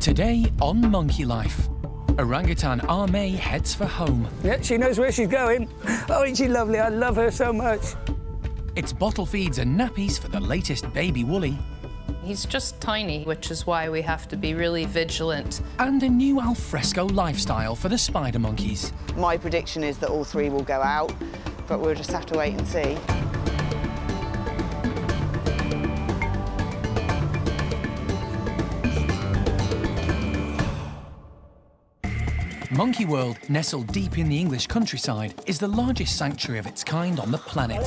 Today on Monkey Life, orangutan A-mei heads for home. Yeah, she knows where she's going. Oh, isn't she lovely? I love her so much. It's bottle feeds and nappies for the latest baby woolly. He's just tiny, which is why we have to be really vigilant. And a new alfresco lifestyle for the spider monkeys. My prediction is that all three will go out, but we'll just have to wait and see. Monkey World, nestled deep in the English countryside, is the largest sanctuary of its kind on the planet.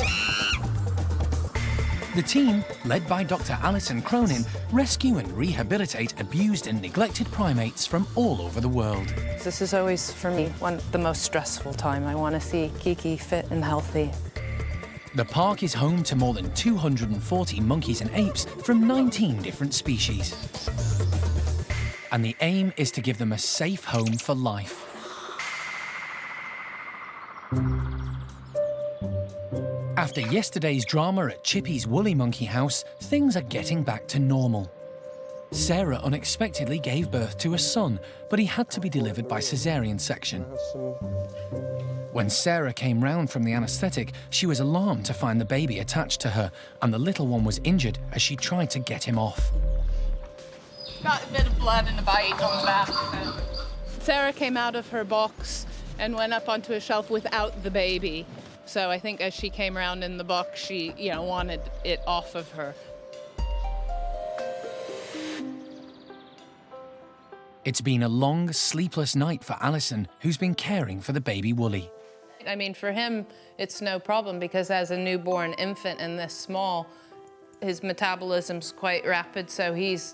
The team, led by Dr. Alison Cronin, rescue and rehabilitate abused and neglected primates from all over the world. This is always, for me, the most stressful time. I want to see Kiki fit and healthy. The park is home to more than 240 monkeys and apes from 19 different species. And the aim is to give them a safe home for life. After yesterday's drama at Chippy's Woolly Monkey House, things are getting back to normal. Sarah unexpectedly gave birth to a son, but he had to be delivered by caesarean section. When Sarah came round from the anaesthetic, she was alarmed to find the baby attached to her, and the little one was injured as she tried to get him off. Got a bit of blood and a bite on the back. Sarah came out of her box and went up onto a shelf without the baby. So I think as she came around in the box, she, wanted it off of her. It's been a long, sleepless night for Alison, who's been caring for the baby Woolly. I mean, for him, it's no problem because as a newborn infant and this small, his metabolism's quite rapid, so he's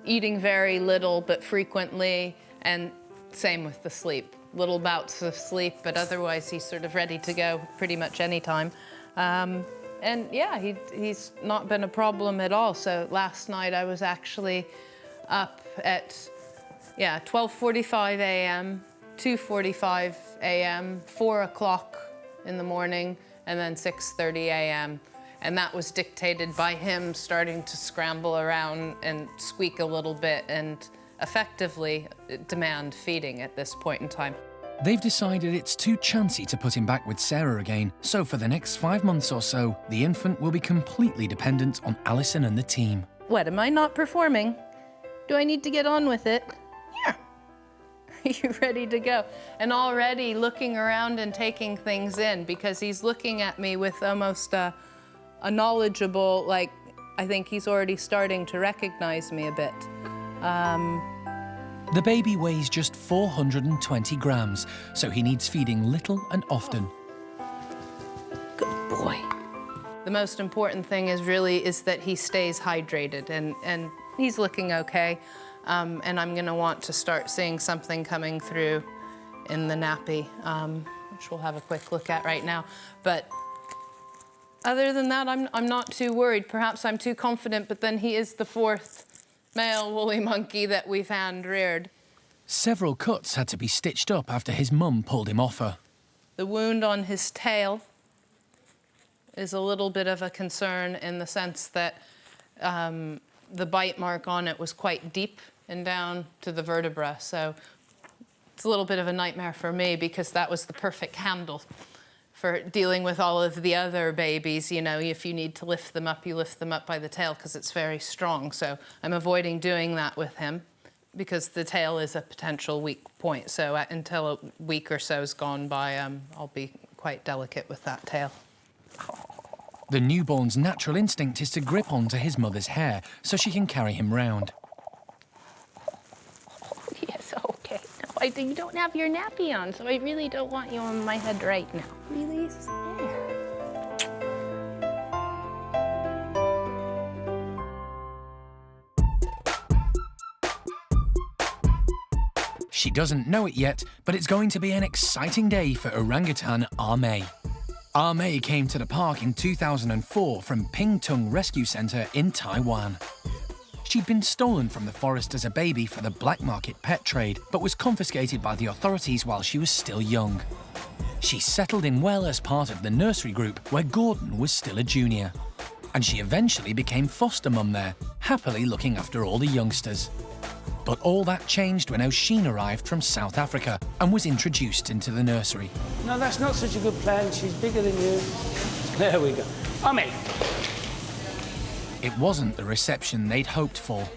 eating very little but frequently, and same with the sleep. Little bouts of sleep, but otherwise he's sort of ready to go pretty much any time. And yeah, he's not been a problem at all. So last night I was actually up at 12:45 a.m., 2:45 a.m., 4 o'clock in the morning, and then 6:30 a.m. And that was dictated by him starting to scramble around and squeak a little bit and effectively demand feeding at this point in time. They've decided it's too chancy to put him back with Sarah again, so for the next 5 months or so, the infant will be completely dependent on Alison and the team. What, am I not performing? Do I need to get on with it? Yeah. You ready to go? And already looking around and taking things in because he's looking at me with almost a knowledgeable, like, I think he's already starting to recognize me a bit. The baby weighs just 420 grams, so he needs feeding little and often. Good boy. The most important thing is that he stays hydrated, and he's looking okay. And I'm gonna want to start seeing something coming through in the nappy, which we'll have a quick look at right now. But other than that, I'm not too worried. Perhaps I'm too confident, but then he is the fourth male woolly monkey that we've hand-reared. Several cuts had to be stitched up after his mum pulled him off her. The wound on his tail is a little bit of a concern in the sense that the bite mark on it was quite deep and down to the vertebra. So it's a little bit of a nightmare for me because that was the perfect handle for dealing with all of the other babies. If you need to lift them up, you lift them up by the tail because it's very strong. So I'm avoiding doing that with him because the tail is a potential weak point. So until a week or so has gone by, I'll be quite delicate with that tail. The newborn's natural instinct is to grip onto his mother's hair so she can carry him round. Yes, okay. No, you don't have your nappy on, so I really don't want you on my head right now. Release there. She doesn't know it yet, but it's going to be an exciting day for orangutan A-mei. A-mei came to the park in 2004 from Pingtung Rescue Center in Taiwan. She'd been stolen from the forest as a baby for the black market pet trade, but was confiscated by the authorities while she was still young. She settled in well as part of the nursery group where Gordon was still a junior. And she eventually became foster mum there, happily looking after all the youngsters. But all that changed when Oisin arrived from South Africa and was introduced into the nursery. No, that's not such a good plan. She's bigger than you. There we go. A-mei. It wasn't the reception they'd hoped for.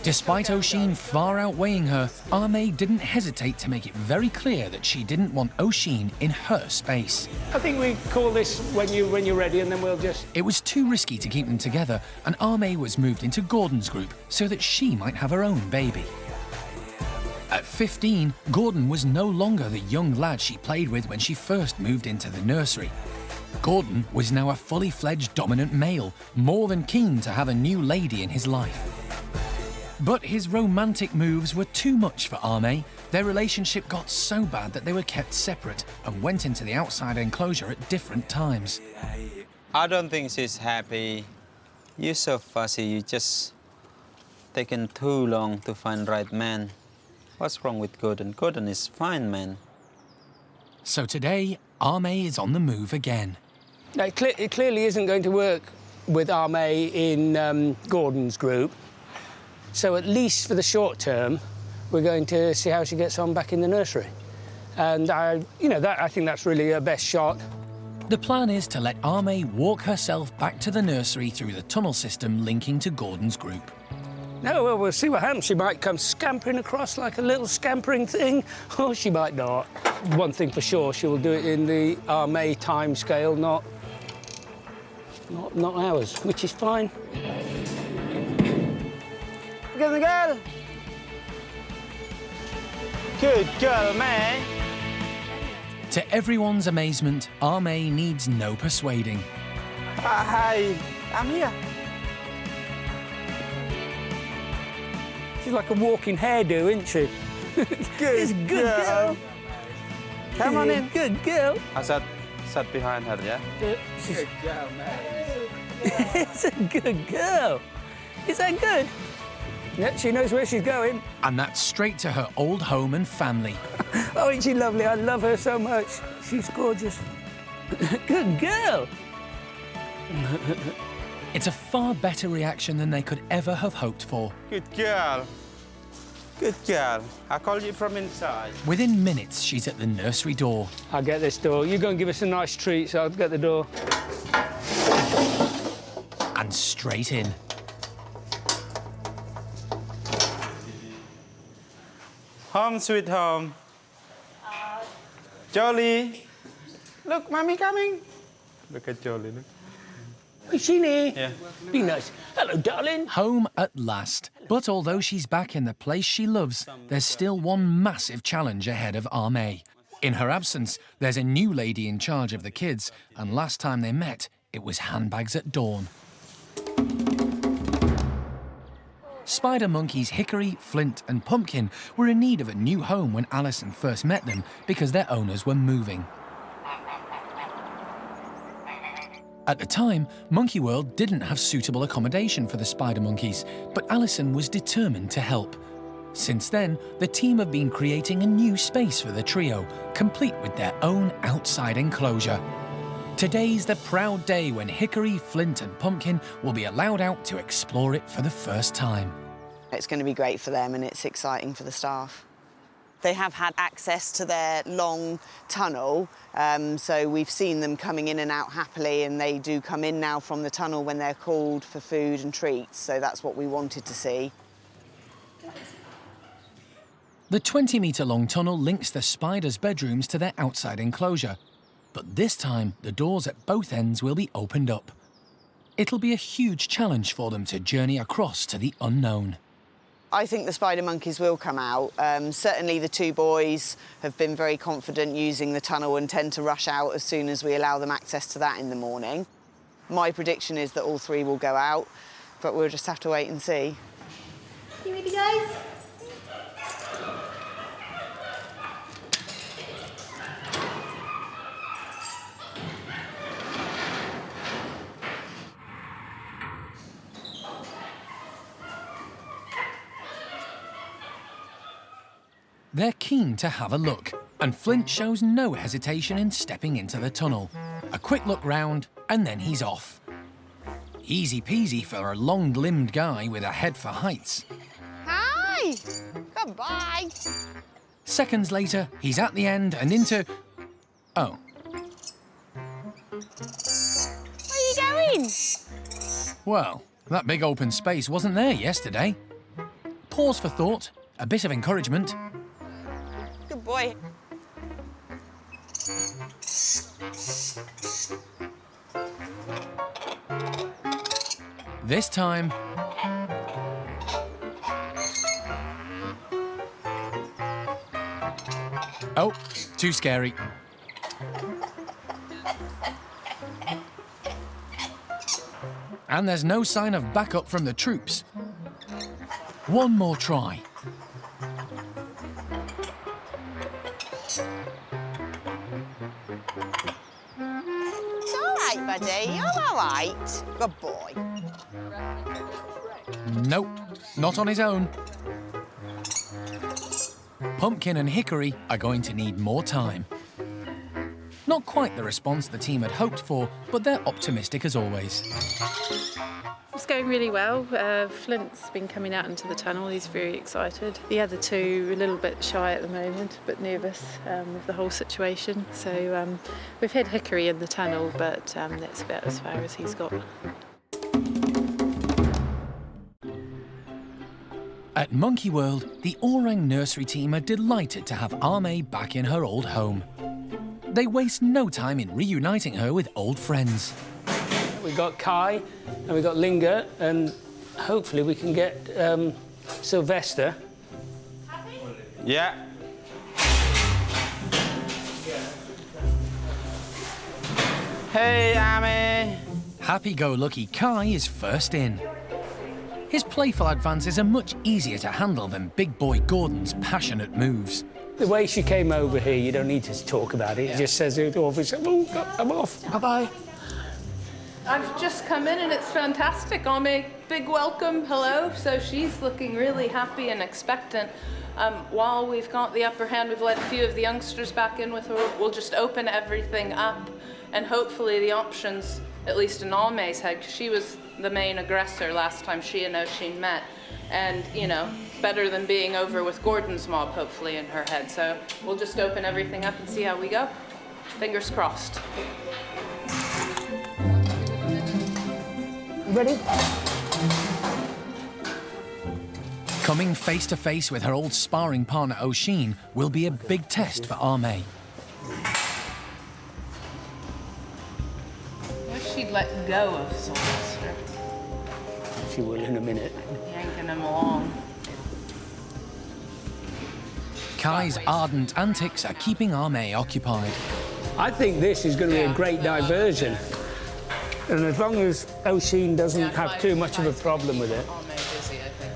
Despite Oisin far outweighing her, A-mei didn't hesitate to make it very clear that she didn't want Oisin in her space. I think we call this when you're ready, and then we'll just... It was too risky to keep them together, and A-mei was moved into Gordon's group so that she might have her own baby. At 15, Gordon was no longer the young lad she played with when she first moved into the nursery. Gordon was now a fully fledged dominant male, more than keen to have a new lady in his life. But his romantic moves were too much for A-mei. Their relationship got so bad that they were kept separate and went into the outside enclosure at different times. I don't think she's happy. You're so fussy, you just taken too long to find the right man. What's wrong with Gordon? Gordon is fine, man. So today, A-mei is on the move again. It clearly isn't going to work with A-mei in Gordon's group. So at least for the short term, we're going to see how she gets on back in the nursery. And I think that's really her best shot. The plan is to let A-mei walk herself back to the nursery through the tunnel system linking to Gordon's group. No, well, we'll see what happens. She might come scampering across like a little scampering thing, or she might not. One thing for sure, she will do it in the A-mei time scale, not ours, which is fine. Good girl. Good girl, May. To everyone's amazement, A-mei needs no persuading. Hi, I'm here. She's like a walking hairdo, isn't she? Good girl. Come on in, good girl. I sat behind her, yeah? Good girl, May. It's a good girl. Is that good? Yeah, she knows where she's going. And that's straight to her old home and family. Oh, isn't she lovely? I love her so much. She's gorgeous. Good girl. It's a far better reaction than they could ever have hoped for. Good girl. Good girl. I called you from inside. Within minutes, she's at the nursery door. I'll get this door. You go and give us a nice treat, so I'll get the door. And straight in. Home, sweet home. Jolly. Look, Mommy coming. Look at Jolly, look. Is she near? Yeah. Be nice. Hello, darling. Home at last. But although she's back in the place she loves, there's still one massive challenge ahead of A-mei. In her absence, there's a new lady in charge of the kids, and last time they met, it was handbags at dawn. Spider monkeys Hickory, Flint and Pumpkin were in need of a new home when Alison first met them because their owners were moving. At the time, Monkey World didn't have suitable accommodation for the spider monkeys, but Alison was determined to help. Since then, the team have been creating a new space for the trio, complete with their own outside enclosure. Today's the proud day when Hickory, Flint and Pumpkin will be allowed out to explore it for the first time. It's going to be great for them and it's exciting for the staff. They have had access to their long tunnel, so we've seen them coming in and out happily, and they do come in now from the tunnel when they're called for food and treats, so that's what we wanted to see. The 20-metre-long tunnel links the spiders' bedrooms to their outside enclosure, but this time the doors at both ends will be opened up. It'll be a huge challenge for them to journey across to the unknown. I think the spider monkeys will come out. Certainly the two boys have been very confident using the tunnel and tend to rush out as soon as we allow them access to that in the morning. My prediction is that all three will go out, but we'll just have to wait and see. You ready, guys? They're keen to have a look, and Flint shows no hesitation in stepping into the tunnel. A quick look round, and then he's off. Easy peasy for a long-limbed guy with a head for heights. Hi! boy! Goodbye. Seconds later, he's at the end and into... Oh. Where are you going? Well, that big open space wasn't there yesterday. Pause for thought, a bit of encouragement. Good boy. This time... Oh, too scary. And there's no sign of backup from the troops. One more try. It's all right, buddy. You're all right. Good boy. Nope, not on his own. Pumpkin and Hickory are going to need more time. Not quite the response the team had hoped for, but they're optimistic as always. It's going really well. Flint's been coming out into the tunnel. He's very excited. The other two are a little bit shy at the moment, but nervous with the whole situation. So we've had Hickory in the tunnel, but that's about as far as he's got. At Monkey World, the Orang Nursery team are delighted to have A-mei back in her old home. They waste no time in reuniting her with old friends. We've got Kai and we've got Linga, and hopefully we can get Sylvester. Yeah. Hey, A-mei. Happy-go-lucky Kai is first in. His playful advances are much easier to handle than big boy Gordon's passionate moves. The way she came over here, you don't need to talk about it. It just says it off. It's, oh, I'm off. Bye-bye. I've just come in and it's fantastic. A-mei, big welcome, hello. So she's looking really happy and expectant. While we've got the upper hand, we've let a few of the youngsters back in with her. We'll just open everything up and hopefully the options, at least in A-mei's head, because she was the main aggressor last time she and Oisin met. And, you know, better than being over with Gordon's mob, hopefully, in her head. So we'll just open everything up and see how we go. Fingers crossed. Ready? Coming face to face with her old sparring partner Oisin will be a big test for A-mei. I wish she'd let go of Sylvester. She will in a minute. Yanking him along. Kai's ardent antics are keeping A-mei occupied. I think this is going to be a great diversion. And as long as Oisin doesn't have too much of a problem with it,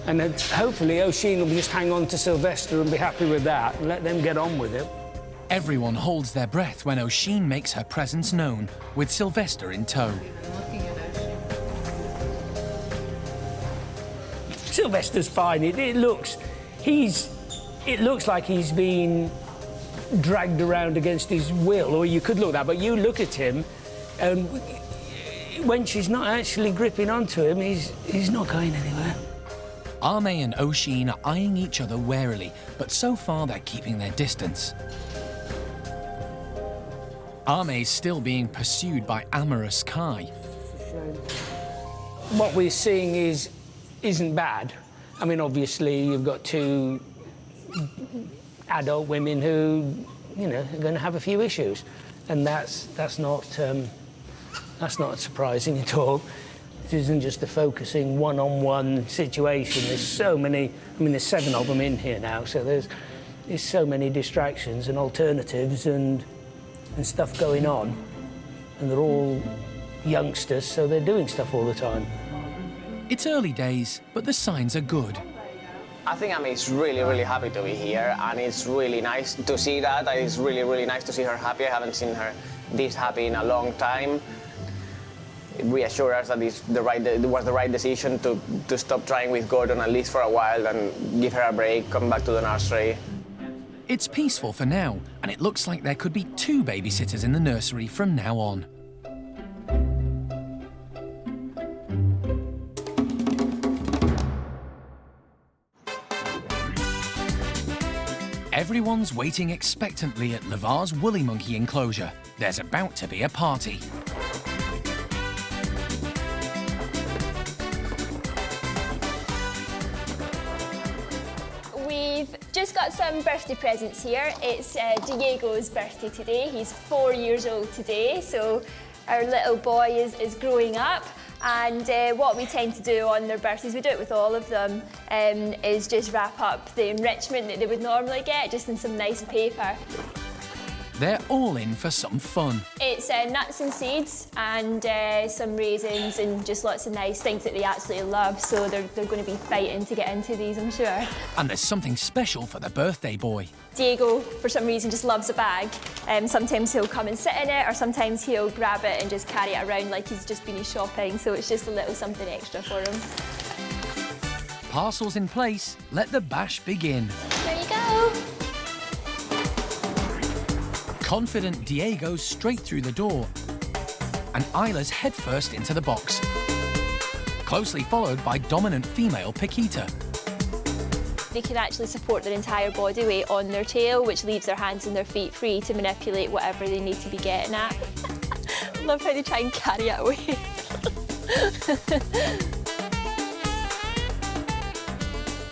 and then hopefully Oisin will just hang on to Sylvester and be happy with that and let them get on with it. Everyone holds their breath when Oisin makes her presence known, with Sylvester in tow. Sylvester's fine. It looks like he's been dragged around against his will, or you could look at that, but you look at him and when she's not actually gripping onto him, he's not going anywhere. A-mei and Oisin are eyeing each other warily, but so far they're keeping their distance. A-mei's still being pursued by amorous Kai. What we're seeing isn't bad. I mean, obviously, you've got two adult women who, you know, are going to have a few issues, and that's not surprising at all. It isn't just a focusing one-on-one situation. There's so many. I mean, there's 7 of them in here now, so there's so many distractions and alternatives and stuff going on, and they're all youngsters, so they're doing stuff all the time. It's early days, but the signs are good. I think A-mei's really, really happy to be here, and it's really nice to see that. It's really, really nice to see her happy. I haven't seen her this happy in a long time. It reassures us that it was the right decision to stop trying with Gordon, at least for a while, and give her a break, come back to the nursery. It's peaceful for now, and it looks like there could be 2 babysitters in the nursery from now on. Everyone's waiting expectantly at Lavar's woolly monkey enclosure. There's about to be a party. We've just got some birthday presents here. It's Diego's birthday today. He's 4 years old today, so our little boy is growing up. And what we tend to do on their birthdays, we do it with all of them, is just wrap up the enrichment that they would normally get, just in some nice paper. They're all in for some fun. It's nuts and seeds and some raisins and just lots of nice things that they absolutely love, so they're going to be fighting to get into these, I'm sure. And there's something special for the birthday boy. Diego, for some reason, just loves a bag. Sometimes he'll come and sit in it, or sometimes he'll grab it and just carry it around like he's just been shopping, so it's just a little something extra for him. Parcels in place, let the bash begin. There you go. Confident Diego's straight through the door, and Isla's headfirst into the box, closely followed by dominant female Paquita. They can actually support their entire body weight on their tail, which leaves their hands and their feet free to manipulate whatever they need to be getting at. I love how they try and carry it away.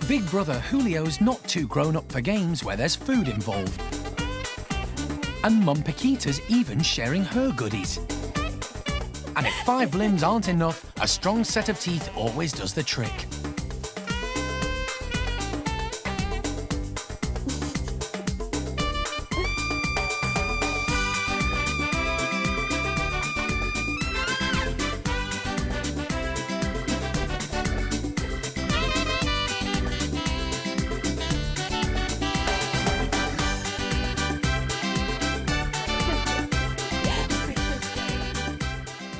Big brother Julio's not too grown up for games where there's food involved. And Mum Paquita's even sharing her goodies. And if 5 limbs aren't enough, a strong set of teeth always does the trick.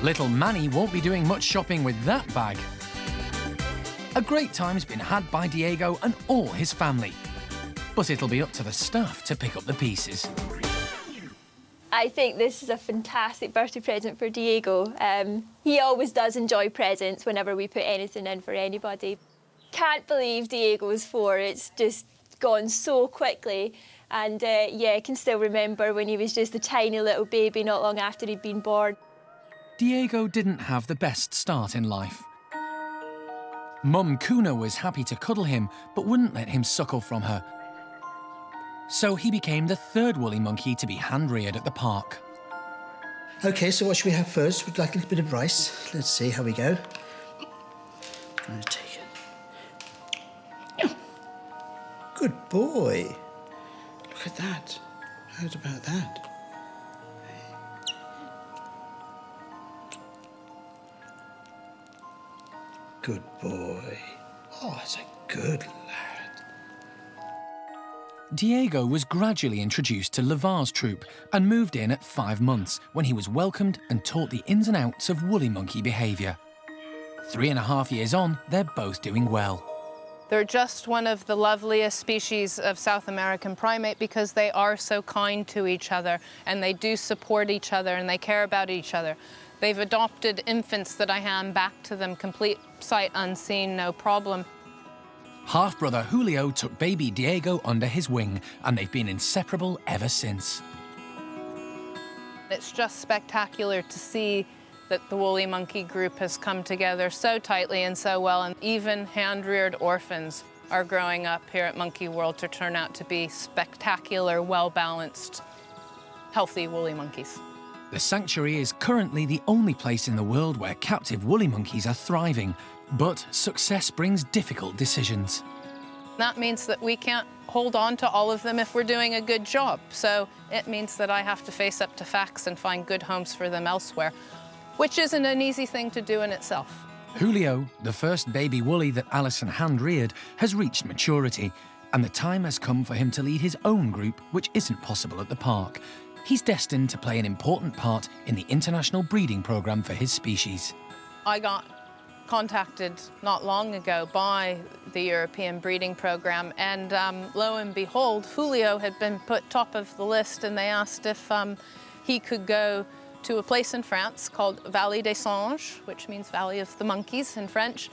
Little Manny won't be doing much shopping with that bag. A great time's been had by Diego and all his family. But it'll be up to the staff to pick up the pieces. I think this is a fantastic birthday present for Diego. He always does enjoy presents whenever we put anything in for anybody. Can't believe Diego's 4. It's just gone so quickly. And yeah, I can still remember when he was just a tiny little baby not long after he'd been born. Diego didn't have the best start in life. Mum Kuna was happy to cuddle him, but wouldn't let him suckle from her. So he became the 3rd woolly monkey to be hand-reared at the park. OK, so what should we have first? Would you like a little bit of rice? Let's see how we go. I'm going to take it. Good boy. Look at that. How's about that? Good boy. Oh, that's a good lad. Diego was gradually introduced to Lavar's troop and moved in at 5 months when he was welcomed and taught the ins and outs of woolly monkey behaviour. 3.5 years on, they're both doing well. They're just one of the loveliest species of South American primate because they are so kind to each other and they do support each other and they care about each other. They've adopted infants that I hand back to them, complete sight unseen, no problem. Half-brother Julio took baby Diego under his wing, and they've been inseparable ever since. It's just spectacular to see that the woolly monkey group has come together so tightly and so well, and even hand-reared orphans are growing up here at Monkey World to turn out to be spectacular, well-balanced, healthy woolly monkeys. The sanctuary is currently the only place in the world where captive woolly monkeys are thriving, but success brings difficult decisions. That means that we can't hold on to all of them if we're doing a good job. So it means that I have to face up to facts and find good homes for them elsewhere, which isn't an easy thing to do in itself. Julio, the first baby woolly that Alison hand-reared, has reached maturity, and the time has come for him to lead his own group, which isn't possible at the park. He's destined to play an important part in the international breeding program for his species. I got contacted not long ago by the European breeding program, and lo and behold, Julio had been put top of the list, and they asked if he could go to a place in France called Vallée des Singes, which means Valley of the Monkeys in French,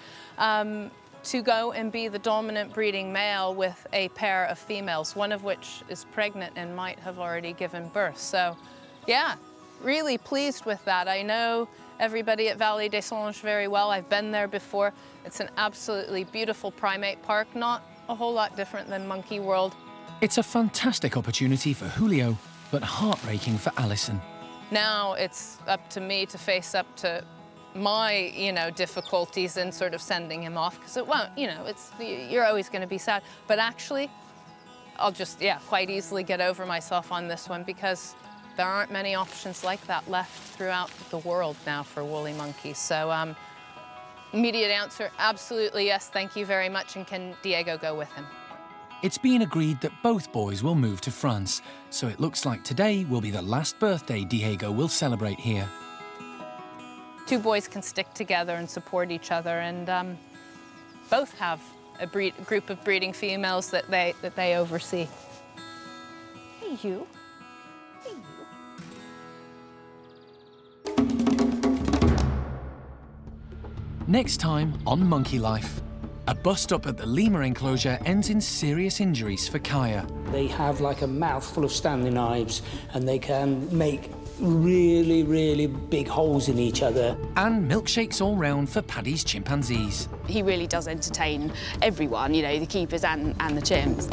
to go and be the dominant breeding male with a pair of females, one of which is pregnant and might have already given birth. So, yeah, really pleased with that. I know everybody at Vallée des Singes very well. I've been there before. It's an absolutely beautiful primate park, not a whole lot different than Monkey World. It's a fantastic opportunity for Julio, but heartbreaking for Alison. Now it's up to me to face up to my, difficulties in sort of sending him off, because it won't, you're always going to be sad. But actually, I'll just, quite easily get over myself on this one, because there aren't many options like that left throughout the world now for woolly monkeys. So immediate answer, absolutely yes, thank you very much, and can Diego go with him? It's been agreed that both boys will move to France, so it looks like today will be the last birthday Diego will celebrate here. Two boys can stick together and support each other, and both have a group of breeding females that they oversee. Hey, you. Hey, you. Next time on Monkey Life, a bust-up at the lemur enclosure ends in serious injuries for Kaya. They have like a mouth full of Stanley knives, and they can make really, really big holes in each other. And milkshakes all round for Paddy's chimpanzees. He really does entertain everyone, the keepers and the chimps.